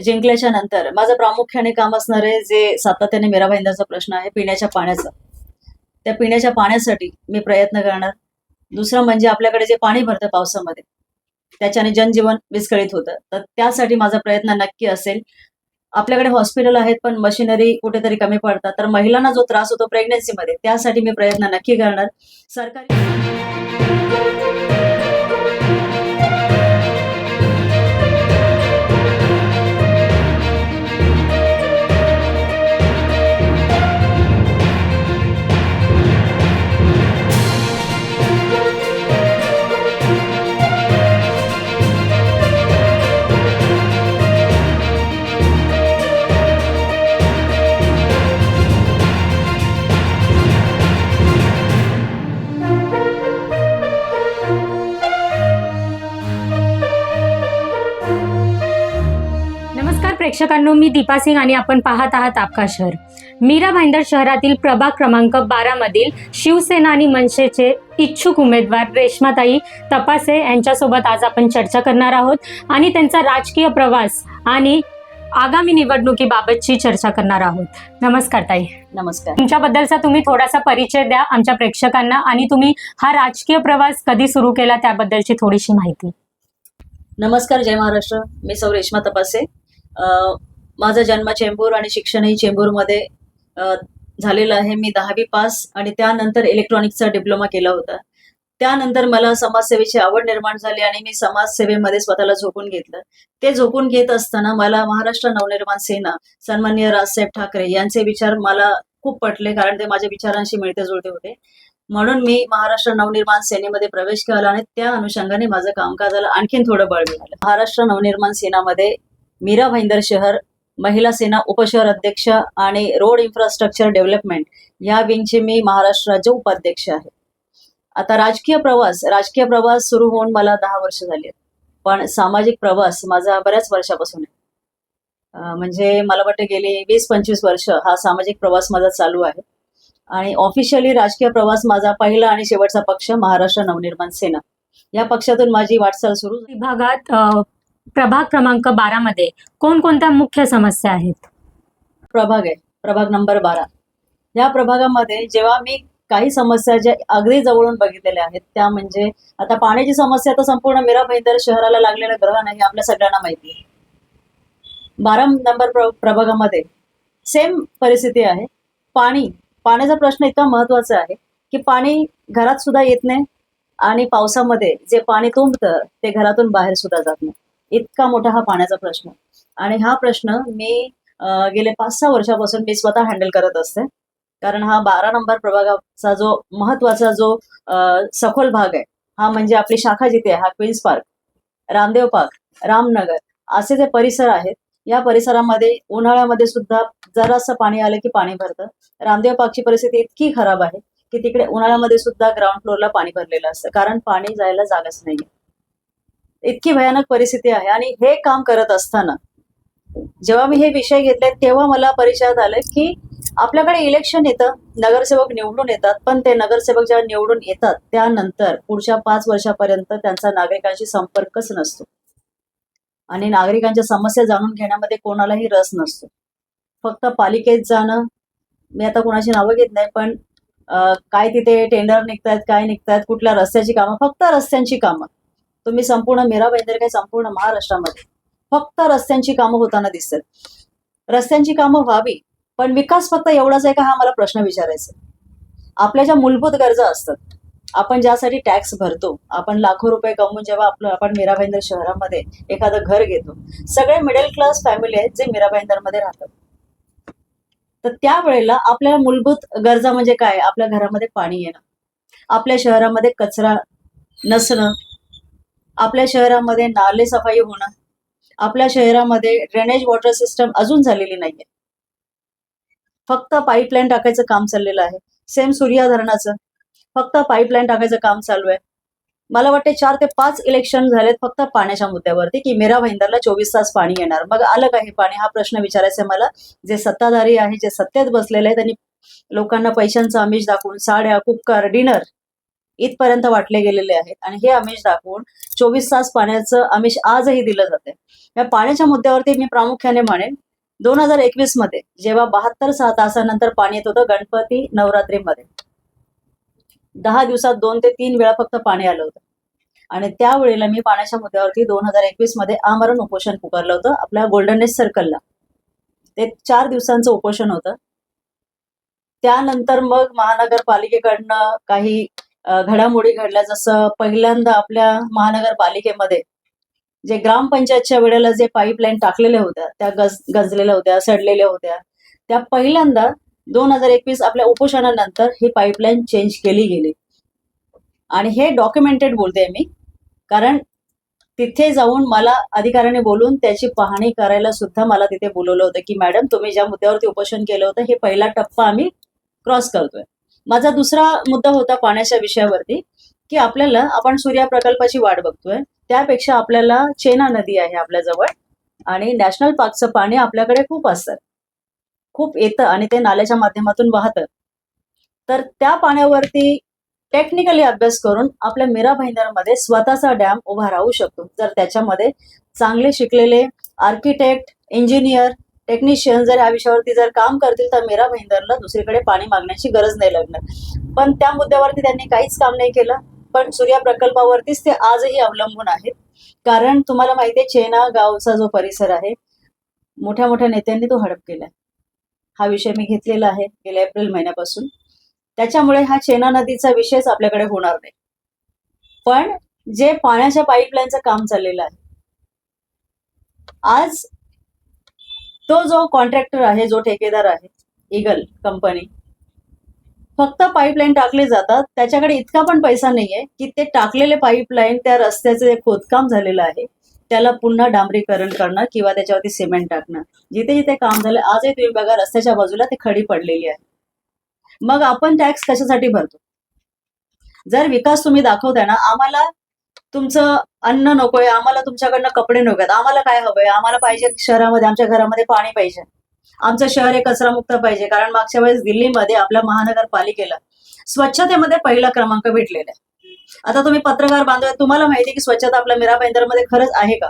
जिंकल्याच्या नंतर माझं प्रामुख्याने काम असणार आहे जे सातत्याने मीरा भाईंदरचा प्रश्न आहे पिण्याच्या पाण्याचा. त्या पिण्याच्या पाण्यासाठी मी प्रयत्न करणार. दुसरं म्हणजे आपल्याकडे जे पाणी भरतं पावसामध्ये त्याच्याने जनजीवन विस्कळीत होतं, तर त्यासाठी माझा प्रयत्न नक्की असेल. आपल्याकडे हॉस्पिटल आहेत पण मशिनरी कुठेतरी कमी पडतात, तर महिलांना जो त्रास होतो प्रेग्नन्सीमध्ये त्यासाठी मी प्रयत्न नक्की करणार. सरकारी नमस्कार प्रेक्षकांनो, मी दीपा सिंग आणि आपण पाहत आहात आपका शहर. मीरा भाईंदर शहरातील प्रभाग क्रमांक 12 मधील शिवसेना आणि मनसेचे इच्छुक उमेदवार रेश्माताई तपासे यांच्यासोबत आज आपण चर्चा करणार आहोत आणि त्यांचा राजकीय प्रवास आणि आगामी निवडणुकीबाबतची चर्चा करणार आहोत. नमस्कार ताई. नमस्कार. तुमच्याबद्दलचा तुम्ही थोडासा परिचय द्या आमच्या प्रेक्षकांना आणि तुम्ही हा राजकीय प्रवास कधी सुरू केला त्याबद्दलची थोडीशी माहिती. नमस्कार, जय महाराष्ट्र. मी सौ रेश्मा तपासे. माझा जन्म चेंबूर आणि शिक्षणही चेंबूरमध्ये झालेलं आहे. मी 10वी पास आणि त्यानंतर इलेक्ट्रॉनिक्सचा डिप्लोमा केला होता. त्यानंतर मला समाजसेवेची आवड निर्माण झाली आणि मी समाजसेवेमध्ये स्वतःला झोकून घेतलं. ते झोकून घेत असताना मला महाराष्ट्र नवनिर्माण सेना सन्माननीय राजसाहेब ठाकरे यांचे विचार मला खूप पटले, कारण ते माझ्या विचारांशी मिळते जुळते होते. म्हणून मी महाराष्ट्र नवनिर्माण सेनेमध्ये प्रवेश केला आणि त्या अनुषंगाने माझं कामकाजाला आणखीन थोडं बळ मिळालं. महाराष्ट्र नवनिर्माण सेनामध्ये मीरा भाईंदर शहर महिला सेना उपशहर अध्यक्ष आणि रोड इन्फ्रास्ट्रक्चर डेव्हलपमेंट या विंगचे मी महाराष्ट्र राज्य उपाध्यक्ष आहे. आता राजकीय प्रवास सुरू होऊन मला 10 वर्ष झाली, पण सामाजिक प्रवास माझा बऱ्याच वर्षापासून आहे. म्हणजे मला वाटतं गेली 20-25 वर्ष हा सामाजिक प्रवास माझा चालू आहे. आणि ऑफिशियली राजकीय प्रवास माझा पहिला आणि शेवटचा पक्ष महाराष्ट्र नवनिर्माण सेना या पक्षातून माझी वाटचाल सुरू. विभागात प्रभाग क्रमांक 12 मध्ये कोणकोणत्या मुख्य समस्या आहेत? प्रभाग नंबर 12 या प्रभागामध्ये जेव्हा मी काही समस्या ज्या अगदी जवळून बघितलेल्या आहेत त्या म्हणजे आता पाण्याची समस्या तर संपूर्ण मीरा भाईंदर शहराला लागलेलं ग्रहण आहे, आपल्या सगळ्यांना माहिती आहे. 12 नंबर प्रभागामध्ये सेम परिस्थिती आहे. पाण्याचा प्रश्न इतका महत्वाचा आहे की पाणी घरात सुद्धा येत नाही आणि पावसामध्ये जे पाणी तुंबतं ते घरातून बाहेर सुद्धा जात नाही. इतका मोठा हा पाण्याचा प्रश्न आणि हा प्रश्न मी गेले 5-6 वर्षापासून मी स्वतः हँडल करत असते. कारण हा 12 नंबर प्रभागाचा जो महत्वाचा जो सखोल भाग आहे हा म्हणजे आपली शाखा जिथे आहे, हा Queens Park, Ramdev park, Ramnagar असे जे परिसर आहेत या परिसरामध्ये उन्हाळ्यामध्ये सुद्धा जरासं पाणी आलं की पाणी भरतं. रामदेव पार्कची परिस्थिती इतकी खराब आहे की तिकडे उन्हाळ्यामध्ये सुद्धा ग्राउंड फ्लोअरला पाणी भरलेलं असतं, कारण पाणी जायला जागाच नाहीये. इतकी भयानक परिस्थिती आहे. आणि हे काम करत असताना जेव्हा मी हे विषय घेतले तेव्हा मला परिचयात आलं की आपल्याकडे इलेक्शन येतं, नगरसेवक निवडून येतात, पण ते नगरसेवक जेव्हा निवडून येतात त्यानंतर पुढच्या 5 वर्षापर्यंत त्यांचा नागरिकांशी संपर्कच नसतो आणि नागरिकांच्या समस्या जाणून घेण्यामध्ये कोणालाही रस नसतो. फक्त पालिकेत जाणं, मी आता कोणाची नावं घेत नाही, पण काय तिथे टेंडर निघतायत, काय निघतायत, कुठल्या रस्त्याची कामं, फक्त रस्त्यांची कामं. तुम्ही संपूर्ण मीरा भाईंदर काय संपूर्ण महाराष्ट्रामध्ये फक्त रस्त्यांची कामं होताना दिसतात. रस्त्यांची कामं व्हावी, पण विकास फक्त एवढाच आहे का हा मला प्रश्न विचारायचा. आपल्या ज्या मूलभूत गरजा असतात, आपण ज्यासाठी टॅक्स भरतो, आपण लाखो रुपये कमवून जेव्हा आपण मीरा भाईंदर शहरामध्ये एखादं घर घेतो, सगळे मिडल क्लास फॅमिली आहेत जे मीरा भाईंदरमध्ये राहतात. तर त्यावेळेला आपल्या मूलभूत गरजा म्हणजे काय? आपल्या घरामध्ये पाणी येणं, आपल्या शहरामध्ये कचरा नसणं, आपल्या शहरामध्ये नाले सफाई होणं, आपल्या शहरामध्ये ड्रेनेज वॉटर सिस्टम अजून झालेली नाहीये, फक्त पाईपलाईन टाकायचं काम चाललेलं आहे. सेम सूर्या धरणाचं फक्त पाईपलाईन टाकायचं काम चालू आहे. मला वाटते 4 ते 5 इलेक्शन झालेत फक्त पाण्याच्या मुद्द्यावरती की मीरा भाईंदरला 24 तास पाणी येणार. मग आलं का हे पाणी? हा प्रश्न विचारायचा आहे मला. जे सत्ताधारी आहे, जे सत्तेत बसलेले आहेत, त्यांनी लोकांना पैशांचं आमिष दाखवून साड्या, कुकर, डिनर इथपर्यंत वाटले गेलेले आहेत आणि हे आमिष दाखवून 24 तास पाण्याचं आमिष आजही दिलं जाते. या पाण्याच्या मुद्द्यावरती मी प्रामुख्याने म्हणेन 2021 मध्ये जेव्हा 72 तासानंतर पाणी येत होतं गणपती नवरात्रीमध्ये 10 दिवसात 2 ते 3 वेळा फक्त पाणी आलं होतं आणि त्यावेळेला मी पाण्याच्या मुद्द्यावरती 2021 मध्ये आमरण उपोषण पुकारलं होतं आपल्या गोल्डन एज सर्कलला. ते 4 दिवसांचं उपोषण होतं. त्यानंतर मग महानगरपालिकेकडनं काही घडामोडी घडल्या. जसं पहिल्यांदा आपल्या महानगरपालिकेमध्ये जे ग्रामपंचायतच्या वेळेला जे पाईपलाईन टाकलेल्या होत्या त्या गंजलेल्या होत्या, सडलेल्या होत्या, त्या पहिल्यांदा 2021 आपल्या उपोषणानंतर ही पाईपलाईन चेंज केली गेली आणि हे डॉक्युमेंटेड बोलते मी, कारण तिथे जाऊन मला अधिकाऱ्याने बोलून त्याची पाहणी करायला सुद्धा मला तिथे बोलवलं होतं की मॅडम तुम्ही ज्या मुद्द्यावरती उपोषण केलं होतं हे पहिला टप्पा आम्ही क्रॉस करतोय. माझा दुसरा मुद्दा होता पाण्याच्या विषयावरती की आपण सूर्या प्रकल्पाची वाट बघतोय, त्यापेक्षा आपल्याला चेना नदी आहे आपल्याजवळ आणि नॅशनल पार्कचं पाणी आपल्याकडे खूप असतं, खूप येतं आणि ते नाल्याच्या माध्यमातून वाहतं. तर त्या पाण्यावरती टेक्निकली अभ्यास करून आपल्या मीरा भाईंदरमध्ये स्वतःचा डॅम उभा राहू शकतो जर त्याच्यामध्ये चांगले शिकलेले आर्किटेक्ट, इंजिनियर, टेक्निशियन जर या विषयावरती जर काम करतील तर मीरा भाईंदरला दुसरीकडे पाणी मागण्याची गरज नाही लागणार. पण त्या मुद्द्यावरती त्यांनी काहीच काम नाही केलं. पण सूर्या प्रकल्पावरतीच ते आजही अवलंबून आहेत, कारण तुम्हाला माहितीये चेना गावचा जो परिसर आहे मोठ्या मोठ्या नेत्यांनी तो हडप केलाय. हा विषय मी घेतलेला आहे गेल्या एप्रिल महिन्यापासून. त्याच्यामुळे हा चेना नदीचा विषयच आपल्याकडे होणार नाही. पण जे पाण्याच्या पाईपलाईनचं काम चाललेलं आहे आज, तो जो कॉन्ट्रॅक्टर आहे, जो ठेकेदार आहे, ईगल कंपनी, फक्त पाईपलाईन टाकले जातात. त्याच्याकडे इतका पण पैसा नाहीये की ते टाकलेले पाईपलाईन त्या रस्त्याचं जे खोदकाम झालेलं आहे त्याला पुन्हा डांबरीकरण करणं किंवा त्याच्यावरती सिमेंट टाकणं. जिथे जिथे काम झालं आजही तुम्ही बघा रस्त्याच्या बाजूला ते खडी पडलेली आहे. मग आपण टॅक्स कशासाठी भरतो? जर विकास तुम्ही दाखवताय ना, आम्हाला तुमचं अन्न नकोय, आम्हाला तुमच्याकडनं कपडे नकोत, आम्हाला काय हवंय, आम्हाला पाहिजे शहरामध्ये आमच्या घरामध्ये पाणी पाहिजे, आमचं शहर हे कचरामुक्त पाहिजे. कारण मागच्या वेळेस दिल्लीमध्ये आपल्या महानगरपालिकेला स्वच्छतेमध्ये पहिला क्रमांक भेटलेला आहे. आता तुम्ही पत्रकार बांधव, तुम्हाला माहिती की स्वच्छता आपल्या मीरा भाईंदरमध्ये खरंच आहे का?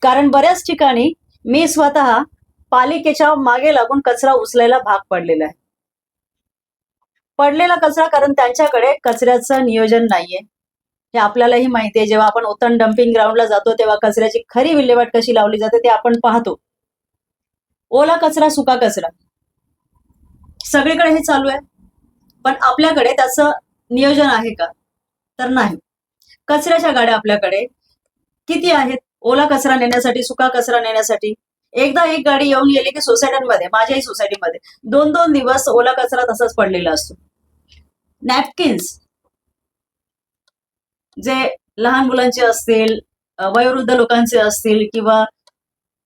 कारण बऱ्याच ठिकाणी मी स्वतः पालिकेच्या मागे लागून कचरा उचलायला भाग पडलेला आहे. पडलेला कचरा, कारण त्यांच्याकडे कचऱ्याचं नियोजन नाहीये हे आपल्यालाही माहिती आहे. जेव्हा आपण ओतन डम्पिंग ग्राउंडला जातो तेव्हा कचऱ्याची खरी विल्हेवाट कशी लावली जाते ते आपण पाहतो. ओला कचरा, सुका कचरा सगळीकडे हे चालू आहे, पण आपल्याकडे त्याचं नियोजन आहे का? तर नाही. कचऱ्याच्या गाड्या आपल्याकडे किती आहेत ओला कचरा नेण्यासाठी, सुका कचरा नेण्यासाठी. एकदा एक गाडी येऊन गेली की सोसायट्यांमध्ये, माझ्याही सोसायटीमध्ये 2-2 दिवस ओला कचरा तसाच पडलेला असतो. नॅपकिन्स जे लहान मुलांचे असतील, वयोवृद्ध लोकांचे असतील किंवा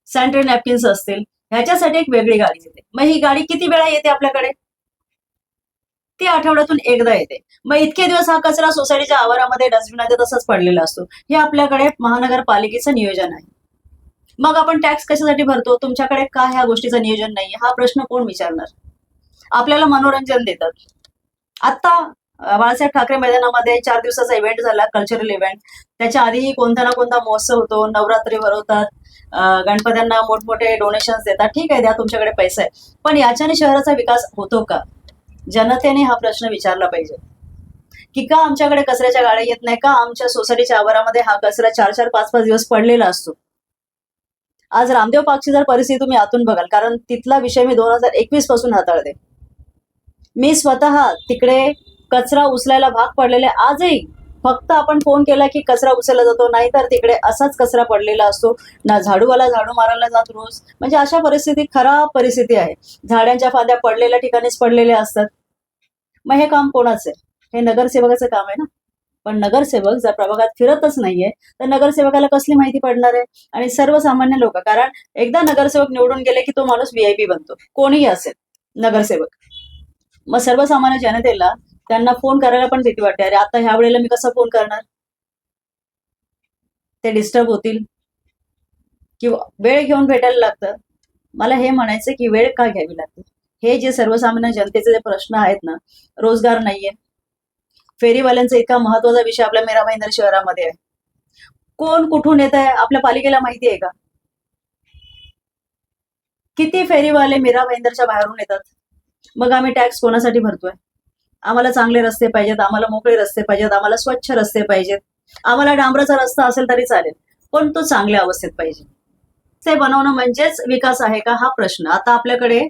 सॅनिटरी नॅपकिन्स असतील, ह्याच्यासाठी एक वेगळी गाडी येते. मग ही गाडी किती वेळा येते आपल्याकडे? ती आठवड्यातून एकदा येते. मग इतके दिवस हा कचरा सोसायटीच्या आवारामध्ये डस्टबिनमध्ये तसाच पडलेला असतो. हे आपल्याकडे महानगरपालिकेचं नियोजन आहे. मग आपण टॅक्स कशासाठी भरतो? तुमच्याकडे का ह्या गोष्टीचं नियोजन नाहीये? हा प्रश्न कोण विचारणार? आपल्याला मनोरंजन देतात. आता बाळासाहेब ठाकरे मैदानामध्ये 4 दिवसाचा इव्हेंट झाला, कल्चरल इव्हेंट. त्याच्या आधीही कोणता ना कोणता महोत्सव होतो, नवरात्री भरवतात, गणपत्यांना मोठमोठे डोनेशन्स देतात. ठीक आहे, द्या, तुमच्याकडे पैसा आहे, पण याच्याने शहराचा विकास होतो का? जनतेने हा प्रश्न विचारला पाहिजे की का आमच्याकडे कचऱ्याच्या गाड्या येत नाही, का आमच्या सोसायटीच्या आवारामध्ये हा कचरा 4-4, 5-5 दिवस पडलेला असतो. आज रामदेव पार्कची जर परिस्थिती तुम्ही आतून बघाल, कारण तिथला विषय मी 2021 पासून हाताळते. मी स्वतः तिकडे कचरा उचलायला भाग पडलेले. आजही फक्त आपण फोन केला की कचरा उचलला जातो, नाहीतर तिकडे असाच कचरा पडलेला असतो. ना झाडूवाला झाडू मारायला जात रोज. म्हणजे अशा परिस्थिती, खराब परिस्थिती आहे. झाडांच्या फांद्या पडलेल्या ठिकाणीच पडलेल्या असतात. मग हे काम कोणाचं आहे? हे नगरसेवकाचं काम आहे ना. पण नगरसेवक जर प्रभागात फिरतच नाहीये तर नगरसेवकाला कसली माहिती पडणार आहे? आणि सर्वसामान्य लोक, कारण एकदा नगरसेवक निवडून गेले की तो माणूस VIP बनतो, कोणीही असेल नगरसेवक. मग सर्वसामान्य जनतेला त्यांना फोन करायला पण भीती वाटते. अरे आता ह्या वेळेला मी कसा फोन करणार? ते डिस्टर्ब होतील किंवा वेळ घेऊन भेटायला लागतं. मला हे म्हणायचं की वेळ का घ्यावी लागते? हे जे सर्वसामान्य जनतेचे जे प्रश्न आहेत ना, रोजगार नाहीये, फेरीवाल्यांचा इतका महत्वाचा विषय आपल्या मीरा भाईंदर शहरामध्ये आहे. कोण कुठून येत आहे आपल्या पालिकेला माहिती आहे का? किती फेरीवाले मीरा भाईंदरच्या बाहेरून येतात. मग आम्ही टॅक्स कोणासाठी भरतोय? आम्हाला चांगले रस्ते पाहिजेत, आम्हाला मोकळे रस्ते पाहिजेत, आम्हाला स्वच्छ रस्ते पाहिजेत, आम्हाला डांबराचा रस्ता असेल तरी चालेल, पण तो चांगल्या अवस्थेत पाहिजे. ते बनवणं म्हणजेच विकास आहे का हा प्रश्न. आता आपल्याकडे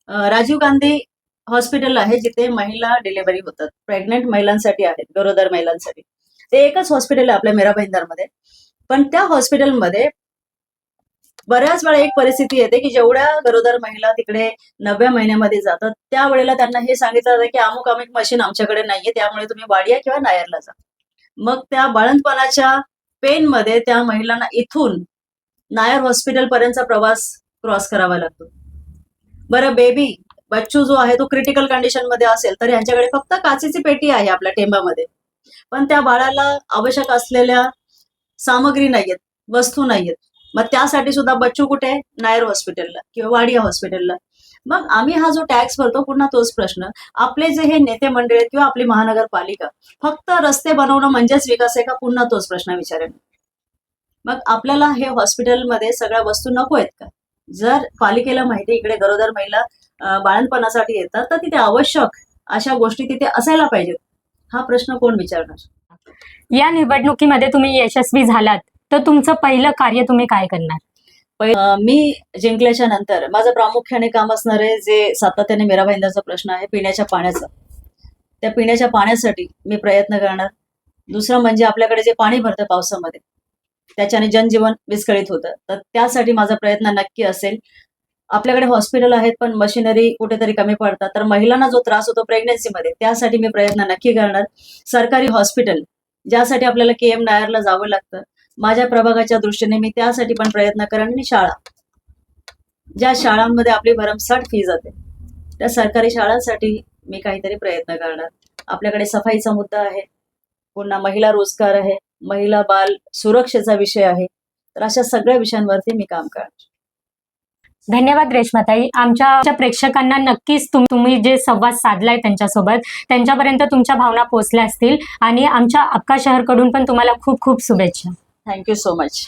राजीव गांधी हॉस्पिटल आहे जिथे महिला डिलिव्हरी होतात, प्रेग्नेंट महिलांसाठी आहेत, गरोदर महिलांसाठी. ते एकच हॉस्पिटल आहे आपल्या मीरा भाईंदरमध्ये. पण त्या हॉस्पिटलमध्ये बऱ्याच वेळा एक परिस्थिती येते की जेवढ्या गरोदर महिला तिकडे 9व्या महिन्यामध्ये जातात त्यावेळेला त्यांना हे सांगितलं जातं की अमुक अमुक मशीन आमच्याकडे नाहीये, त्यामुळे तुम्ही वाडिया किंवा नायरला जा. मग त्या बाळंतपणाच्या पेनमध्ये त्या महिलांना इथून नायर हॉस्पिटल पर्यंतचा प्रवास क्रॉस करावा लागतो. बरं, बच्चू जो आहे तो क्रिटिकल कंडिशन मध्ये असेल तर यांच्याकडे फक्त काचेची पेटी आहे आपल्या टेंबामध्ये, पण त्या बाळाला आवश्यक असलेल्या सामग्री नाहीयेत, वस्तू नाहीयेत. मग त्यासाठी सुद्धा बच्चू कुठे? नायर हॉस्पिटलला किंवा वाडिया हॉस्पिटलला. मग आम्ही हा जो टॅक्स भरतो, पुन्हा तोच प्रश्न. आपले जे हे नेते मंडळ आहेत किंवा आपली महानगरपालिका फक्त रस्ते बनवणं म्हणजेच विकास आहे का? पुन्हा तोच प्रश्न विचारेन. मग आपल्याला हे हॉस्पिटलमध्ये सगळ्या वस्तू नको आहेत का? जर पालिकेला माहिती इकडे गरोदर महिला बाळंतपणासाठी येतात तर तिथे आवश्यक अशा गोष्टी तिथे असायला पाहिजेत. हा प्रश्न कोण विचारणार? या निवडणुकीमध्ये तुम्ही यशस्वी झालात तर तुमचं पहिलं कार्य तुम्ही काय करणार? मी जिंकल्याच्या नंतर माझं प्रामुख्याने काम असणार आहे जे सातत्याने मीरा भाईंदरचा प्रश्न आहे पिण्याच्या पाण्याचा. त्या पिण्याच्या पाण्यासाठी मी प्रयत्न करणार. दुसरं म्हणजे आपल्याकडे जे पाणी भरतं पावसामध्ये त्याच्याने जनजीवन विस्कळीत होतं, तर त्यासाठी माझा प्रयत्न नक्की असेल. आपल्याकडे हॉस्पिटल आहेत पण मशिनरी कुठेतरी कमी पडतात, तर महिलांना जो त्रास होतो प्रेग्नन्सीमध्ये त्यासाठी मी प्रयत्न नक्की करणार. सरकारी हॉस्पिटल ज्यासाठी आपल्याला KM नायरला जावं लागतं, माझ्या प्रभागाच्या दृष्टीने मी त्यासाठी पण प्रयत्न करेन. आणि शाळा, ज्या शाळांमध्ये आपली भरमसाठ फी जाते त्या सरकारी शाळांसाठी मी काहीतरी प्रयत्न करणार. आपल्याकडे सफाईचा मुद्दा आहे, पुन्हा महिला रोजगार आहे, महिला बाल सुरक्षेचा विषय आहे, तर अशा सगळ्या विषयांवरती मी काम करणार. धन्यवाद रेश्माताई. आमच्या प्रेक्षकांना नक्कीच तुम्ही जे संवाद साधलाय त्यांच्यासोबत त्यांच्यापर्यंत तुमच्या भावना पोहोचल्या असतील आणि आमच्या अक्का शहरकडून पण तुम्हाला खूप खूप शुभेच्छा. Thank you so much.